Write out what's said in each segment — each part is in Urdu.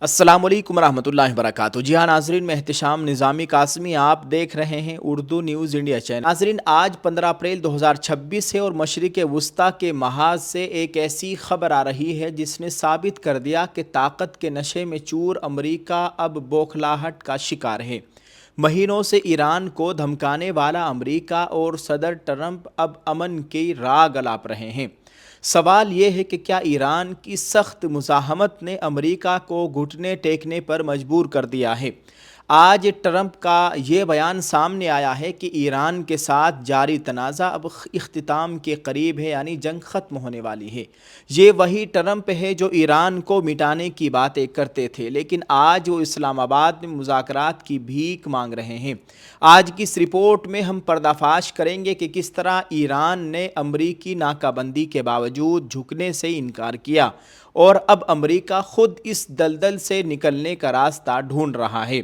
السلام علیکم ورحمۃ اللہ وبرکاتہ۔ جی ہاں ناظرین، میں احتشام نظامی قاسمی، آپ دیکھ رہے ہیں اردو نیوز انڈیا چینل۔ ناظرین، آج 15 اپریل 2026 ہے اور مشرق وسطیٰ کے محاذ سے ایک ایسی خبر آ رہی ہے جس نے ثابت کر دیا کہ طاقت کے نشے میں چور امریکہ اب بوکھلاہٹ کا شکار ہے۔ مہینوں سے ایران کو دھمکانے والا امریکہ اور صدر ٹرمپ اب امن کی راہ الاپ رہے ہیں۔ سوال یہ ہے کہ کیا ایران کی سخت مزاحمت نے امریکہ کو گھٹنے ٹیکنے پر مجبور کر دیا ہے؟ آج ٹرمپ کا یہ بیان سامنے آیا ہے کہ ایران کے ساتھ جاری تنازع اب اختتام کے قریب ہے، یعنی جنگ ختم ہونے والی ہے۔ یہ وہی ٹرمپ ہے جو ایران کو مٹانے کی باتیں کرتے تھے، لیکن آج وہ اسلام آباد میں مذاکرات کی بھیک مانگ رہے ہیں۔ آج کی اس رپورٹ میں ہم پردہ فاش کریں گے کہ کس طرح ایران نے امریکی ناکہ بندی کے باوجود جھکنے سے انکار کیا اور اب امریکہ خود اس دلدل سے نکلنے کا راستہ ڈھونڈ رہا ہے۔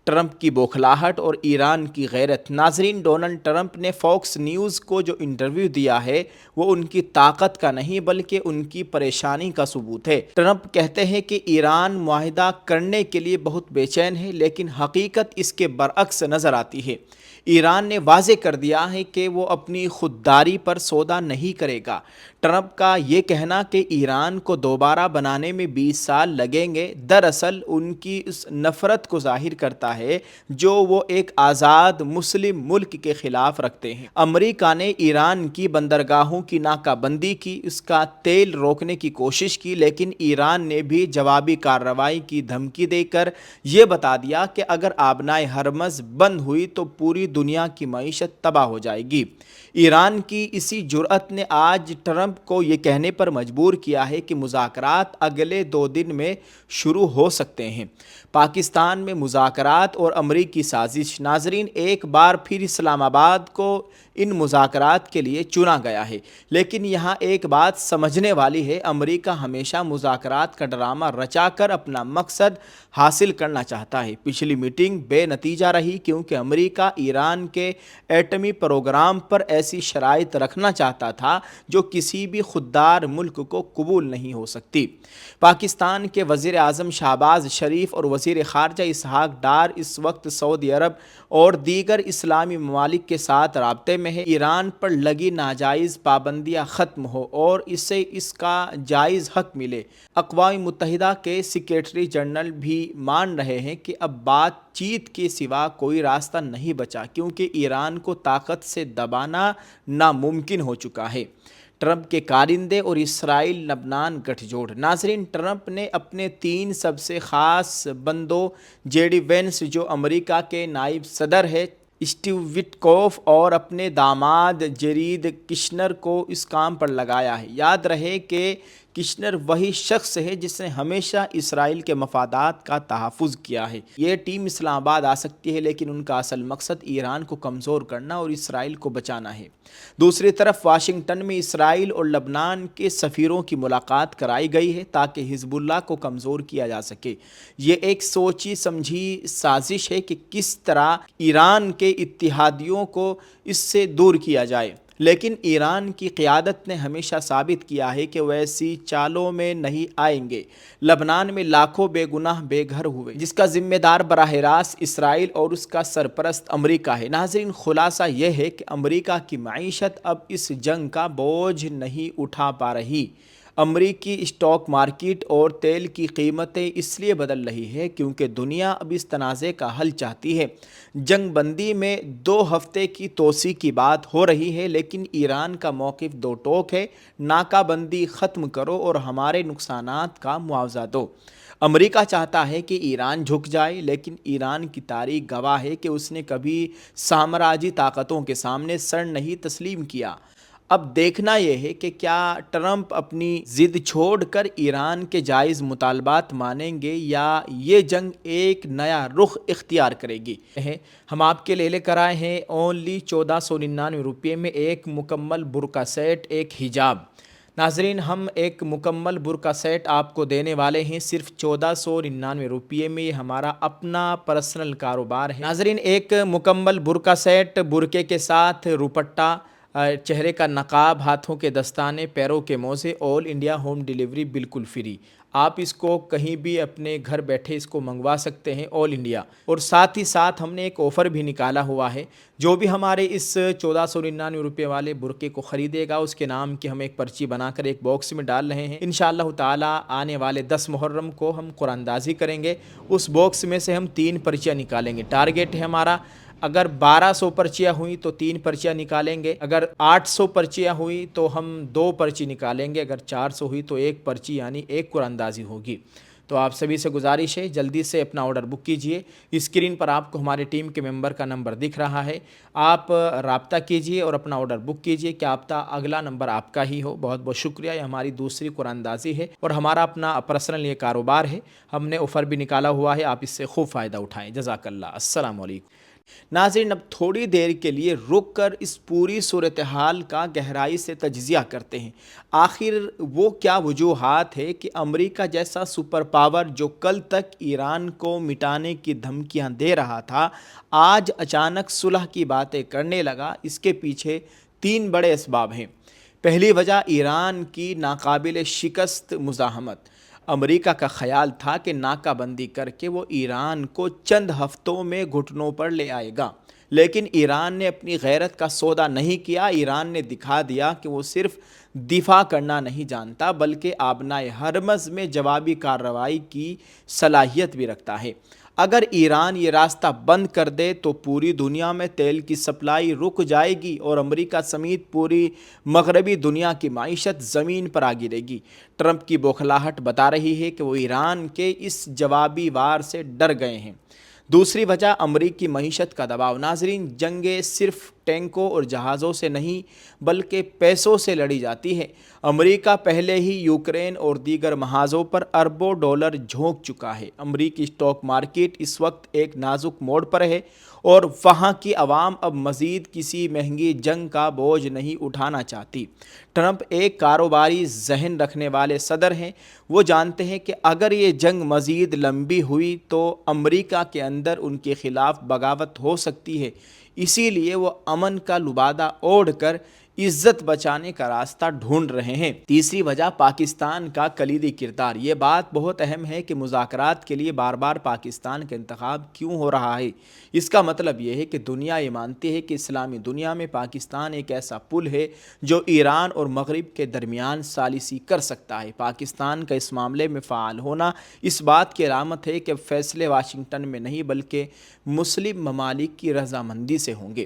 ٹرمپ کی بوکھلاہٹ اور ایران کی غیرت۔ ناظرین، ڈونلڈ ٹرمپ نے فاکس نیوز کو جو انٹرویو دیا ہے وہ ان کی طاقت کا نہیں بلکہ ان کی پریشانی کا ثبوت ہے۔ ٹرمپ کہتے ہیں کہ ایران معاہدہ کرنے کے لیے بہت بے چین ہے، لیکن حقیقت اس کے برعکس نظر آتی ہے۔ ایران نے واضح کر دیا ہے کہ وہ اپنی خودداری پر سودا نہیں کرے گا۔ ٹرمپ کا یہ کہنا کہ ایران کو دوبارہ بنانے میں 20 سال لگیں گے، دراصل ان کی اس نفرت کو ظاہر کرتا ہے جو وہ ایک آزاد مسلم ملک کے خلاف رکھتے ہیں۔ امریکہ نے ایران کی بندرگاہوں کی ناکہ بندی کی، اس کا تیل روکنے کی کوشش کی، لیکن ایران نے بھی جوابی کارروائی کی دھمکی دے کر یہ بتا دیا کہ اگر آبنائے ہرمز بند ہوئی تو پوری دنیا کی معیشت تباہ ہو جائے گی۔ ایران کی اسی جرأت نے آج ٹرمپ کو یہ کہنے پر مجبور کیا ہے کہ مذاکرات اگلے 2 دن میں شروع ہو سکتے ہیں۔ پاکستان میں مذاکرات اور امریکی سازش۔ ناظرین، ایک بار پھر اسلام آباد کو ان مذاکرات کے لیے چنا گیا ہے، لیکن یہاں ایک بات سمجھنے والی ہے، امریکہ ہمیشہ مذاکرات کا ڈرامہ رچا کر اپنا مقصد حاصل کرنا چاہتا ہے۔ پچھلی میٹنگ بے نتیجہ رہی کیونکہ امریکہ ایران کے ایٹمی پروگرام پر ایسی شرائط رکھنا چاہتا تھا جو کسی بھی خوددار ملک کو قبول نہیں ہو سکتی۔ پاکستان کے وزیر اعظم شہباز شریف اور وزیر خارجہ اسحاق ڈار اس وقت سعودی عرب اور دیگر اسلامی ممالک کے ساتھ رابطے میں ہے۔ ایران پر لگی ناجائز پابندیاں ختم ہو اور اسے اس کا جائز حق ملے۔ اقوام متحدہ کے سیکریٹری جنرل بھی مان رہے ہیں کہ اب بات چیت کے سوا کوئی راستہ نہیں بچا کیونکہ ایران کو طاقت سے دبانا ناممکن ہو چکا ہے۔ ٹرمپ کے کارندے اور اسرائیل لبنان گٹھ جوڑ۔ ناظرین، ٹرمپ نے اپنے 3 سب سے خاص بندوں جے ڈی وینس جو امریکہ کے نائب صدر ہے، اسٹیو وٹکوف اور اپنے داماد جیریڈ کشنر کو اس کام پر لگایا ہے۔ یاد رہے کہ کشنر وہی شخص ہے جس نے ہمیشہ اسرائیل کے مفادات کا تحفظ کیا ہے۔ یہ ٹیم اسلام آباد آ سکتی ہے لیکن ان کا اصل مقصد ایران کو کمزور کرنا اور اسرائیل کو بچانا ہے۔ دوسری طرف واشنگٹن میں اسرائیل اور لبنان کے سفیروں کی ملاقات کرائی گئی ہے تاکہ حزب اللہ کو کمزور کیا جا سکے۔ یہ ایک سوچی سمجھی سازش ہے کہ کس طرح ایران کے اتحادیوں کو اس سے دور کیا جائے، لیکن ایران کی قیادت نے ہمیشہ ثابت کیا ہے کہ وہ ایسی چالوں میں نہیں آئیں گے۔ لبنان میں لاکھوں بے گناہ بے گھر ہوئے جس کا ذمہ دار براہ راست اسرائیل اور اس کا سرپرست امریکہ ہے۔ ناظرین، خلاصہ یہ ہے کہ امریکہ کی معیشت اب اس جنگ کا بوجھ نہیں اٹھا پا رہی۔ امریکی اسٹاک مارکیٹ اور تیل کی قیمتیں اس لیے بدل رہی ہے کیونکہ دنیا اب اس تنازع کا حل چاہتی ہے۔ جنگ بندی میں 2 ہفتے کی توسیع کی بات ہو رہی ہے، لیکن ایران کا موقف 2 ٹوک ہے: ناکہ بندی ختم کرو اور ہمارے نقصانات کا معاوضہ دو۔ امریکہ چاہتا ہے کہ ایران جھک جائے، لیکن ایران کی تاریخ گواہ ہے کہ اس نے کبھی سامراجی طاقتوں کے سامنے سر نہیں تسلیم کیا۔ اب دیکھنا یہ ہے کہ کیا ٹرمپ اپنی ضد چھوڑ کر ایران کے جائز مطالبات مانیں گے یا یہ جنگ ایک نیا رخ اختیار کرے گی۔ ہم آپ کے لیے لے کر آئے ہیں اونلی 1499 روپے میں ایک مکمل برقع سیٹ، ایک حجاب۔ ناظرین، ہم ایک مکمل برقع سیٹ آپ کو دینے والے ہیں صرف 1499 روپے میں۔ یہ ہمارا اپنا پرسنل کاروبار ہے۔ ناظرین، ایک مکمل برقع سیٹ، برقعے کے ساتھ روپٹہ، چہرے کا نقاب، ہاتھوں کے دستانے، پیروں کے موزے، آل انڈیا ہوم ڈیلیوری بالکل فری۔ آپ اس کو کہیں بھی اپنے گھر بیٹھے اس کو منگوا سکتے ہیں آل انڈیا۔ اور ساتھ ہی ساتھ ہم نے ایک آفر بھی نکالا ہوا ہے، جو بھی ہمارے اس 1499 روپے والے برقعے کو خریدے گا اس کے نام کی ہم ایک پرچی بنا کر ایک باکس میں ڈال رہے ہیں۔ انشاءاللہ تعالی آنے والے 10 محرم کو ہم قرآن اندازی کریں گے، اس باکس میں سے ہم 3 پرچیاں نکالیں گے۔ ٹارگیٹ ہے ہمارا، اگر 1200 پرچیاں ہوئیں تو 3 پرچیاں نکالیں گے، اگر 800 پرچیاں ہوئیں تو ہم 2 پرچی نکالیں گے، اگر 400 ہوئی تو 1 پرچی یعنی 1 قرآن اندازی ہوگی۔ تو آپ سبھی سے گزارش ہے جلدی سے اپنا آرڈر بک کیجئے۔ اسکرین پر آپ کو ہمارے ٹیم کے ممبر کا نمبر دکھ رہا ہے، آپ رابطہ کیجئے اور اپنا آرڈر بک کیجئے، کیا پتہ اگلا نمبر آپ کا ہی ہو۔ بہت بہت شکریہ، یہ ہماری دوسری قرآن اندازی ہے اور ہمارا اپنا پرسنل یہ کاروبار ہے، ہم نے آفر بھی نکالا ہوا ہے، آپ اس سے خوب فائدہ اٹھائیں۔ جزاک اللہ۔ السلام علیکم ناظرین، اب تھوڑی دیر کے لیے رک کر اس پوری صورتحال کا گہرائی سے تجزیہ کرتے ہیں۔ آخر وہ کیا وجوہات ہے کہ امریکہ جیسا سپر پاور جو کل تک ایران کو مٹانے کی دھمکیاں دے رہا تھا، آج اچانک صلح کی باتیں کرنے لگا؟ اس کے پیچھے 3 بڑے اسباب ہیں۔ پہلی وجہ ایران کی ناقابل شکست مزاحمت۔ امریکہ کا خیال تھا کہ ناکہ بندی کر کے وہ ایران کو چند ہفتوں میں گھٹنوں پر لے آئے گا، لیکن ایران نے اپنی غیرت کا سودا نہیں کیا۔ ایران نے دکھا دیا کہ وہ صرف دفاع کرنا نہیں جانتا بلکہ آبنائے ہرمز میں جوابی کارروائی کی صلاحیت بھی رکھتا ہے۔ اگر ایران یہ راستہ بند کر دے تو پوری دنیا میں تیل کی سپلائی رک جائے گی اور امریکہ سمیت پوری مغربی دنیا کی معیشت زمین پر آ گرے گی۔ ٹرمپ کی بوکھلاہٹ بتا رہی ہے کہ وہ ایران کے اس جوابی وار سے ڈر گئے ہیں۔ دوسری وجہ امریکی معیشت کا دباؤ۔ ناظرین، جنگیں صرف ٹینکوں اور جہازوں سے نہیں بلکہ پیسوں سے لڑی جاتی ہے۔ امریکہ پہلے ہی یوکرین اور دیگر محاذوں پر اربوں ڈالر جھونک چکا ہے۔ امریکی اسٹاک مارکیٹ اس وقت ایک نازک موڑ پر ہے اور وہاں کی عوام اب مزید کسی مہنگی جنگ کا بوجھ نہیں اٹھانا چاہتی۔ ٹرمپ ایک کاروباری ذہن رکھنے والے صدر ہیں، وہ جانتے ہیں کہ اگر یہ جنگ مزید لمبی ہوئی تو امریکہ کے اندر ان کے خلاف بغاوت ہو سکتی ہے، اسی لیے وہ امن کا لبادہ اوڑھ کر عزت بچانے کا راستہ ڈھونڈ رہے ہیں۔ تیسری وجہ پاکستان کا کلیدی کردار۔ یہ بات بہت اہم ہے کہ مذاکرات کے لیے بار بار پاکستان کا انتخاب کیوں ہو رہا ہے۔ اس کا مطلب یہ ہے کہ دنیا یہ مانتی ہے کہ اسلامی دنیا میں پاکستان ایک ایسا پل ہے جو ایران اور مغرب کے درمیان ثالثی کر سکتا ہے۔ پاکستان کا اس معاملے میں فعال ہونا اس بات کی علامت ہے کہ فیصلے واشنگٹن میں نہیں بلکہ مسلم ممالک کی رضامندی سے ہوں گے۔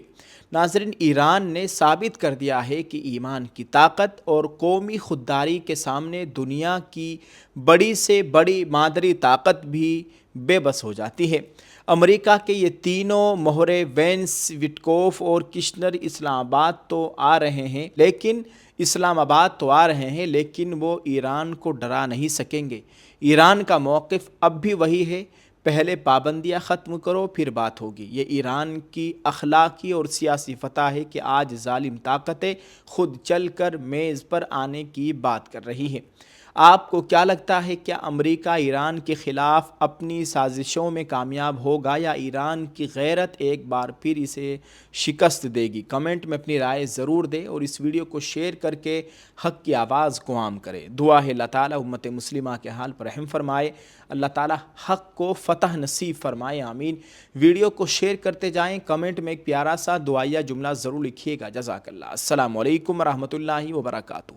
ناظرین، ایران نے ثابت کر دیا ہے کہ ایمان کی طاقت اور قومی خودداری کے سامنے دنیا کی بڑی سے بڑی مادری طاقت بھی بے بس ہو جاتی ہے۔ امریکہ کے یہ تینوں مہرے وینس، وٹکوف اور کشنر اسلام آباد تو آ رہے ہیں لیکن وہ ایران کو ڈرا نہیں سکیں گے۔ ایران کا موقف اب بھی وہی ہے، پہلے پابندیاں ختم کرو پھر بات ہوگی۔ یہ ایران کی اخلاقی اور سیاسی فتح ہے کہ آج ظالم طاقتیں خود چل کر میز پر آنے کی بات کر رہی ہیں۔ آپ کو کیا لگتا ہے، کیا امریکہ ایران کے خلاف اپنی سازشوں میں کامیاب ہوگا یا ایران کی غیرت ایک بار پھر اسے شکست دے گی؟ کمنٹ میں اپنی رائے ضرور دیں اور اس ویڈیو کو شیئر کر کے حق کی آواز کو عام کریں۔ دعا ہے اللہ تعالیٰ امت مسلمہ کے حال پر رحم فرمائے، اللہ تعالیٰ حق کو فتح نصیب فرمائے، آمین۔ ویڈیو کو شیئر کرتے جائیں، کمنٹ میں ایک پیارا سا دعائیہ جملہ ضرور لکھیے گا۔ جزاک اللہ۔ السلام علیکم ورحمۃ اللہ وبرکاتہ۔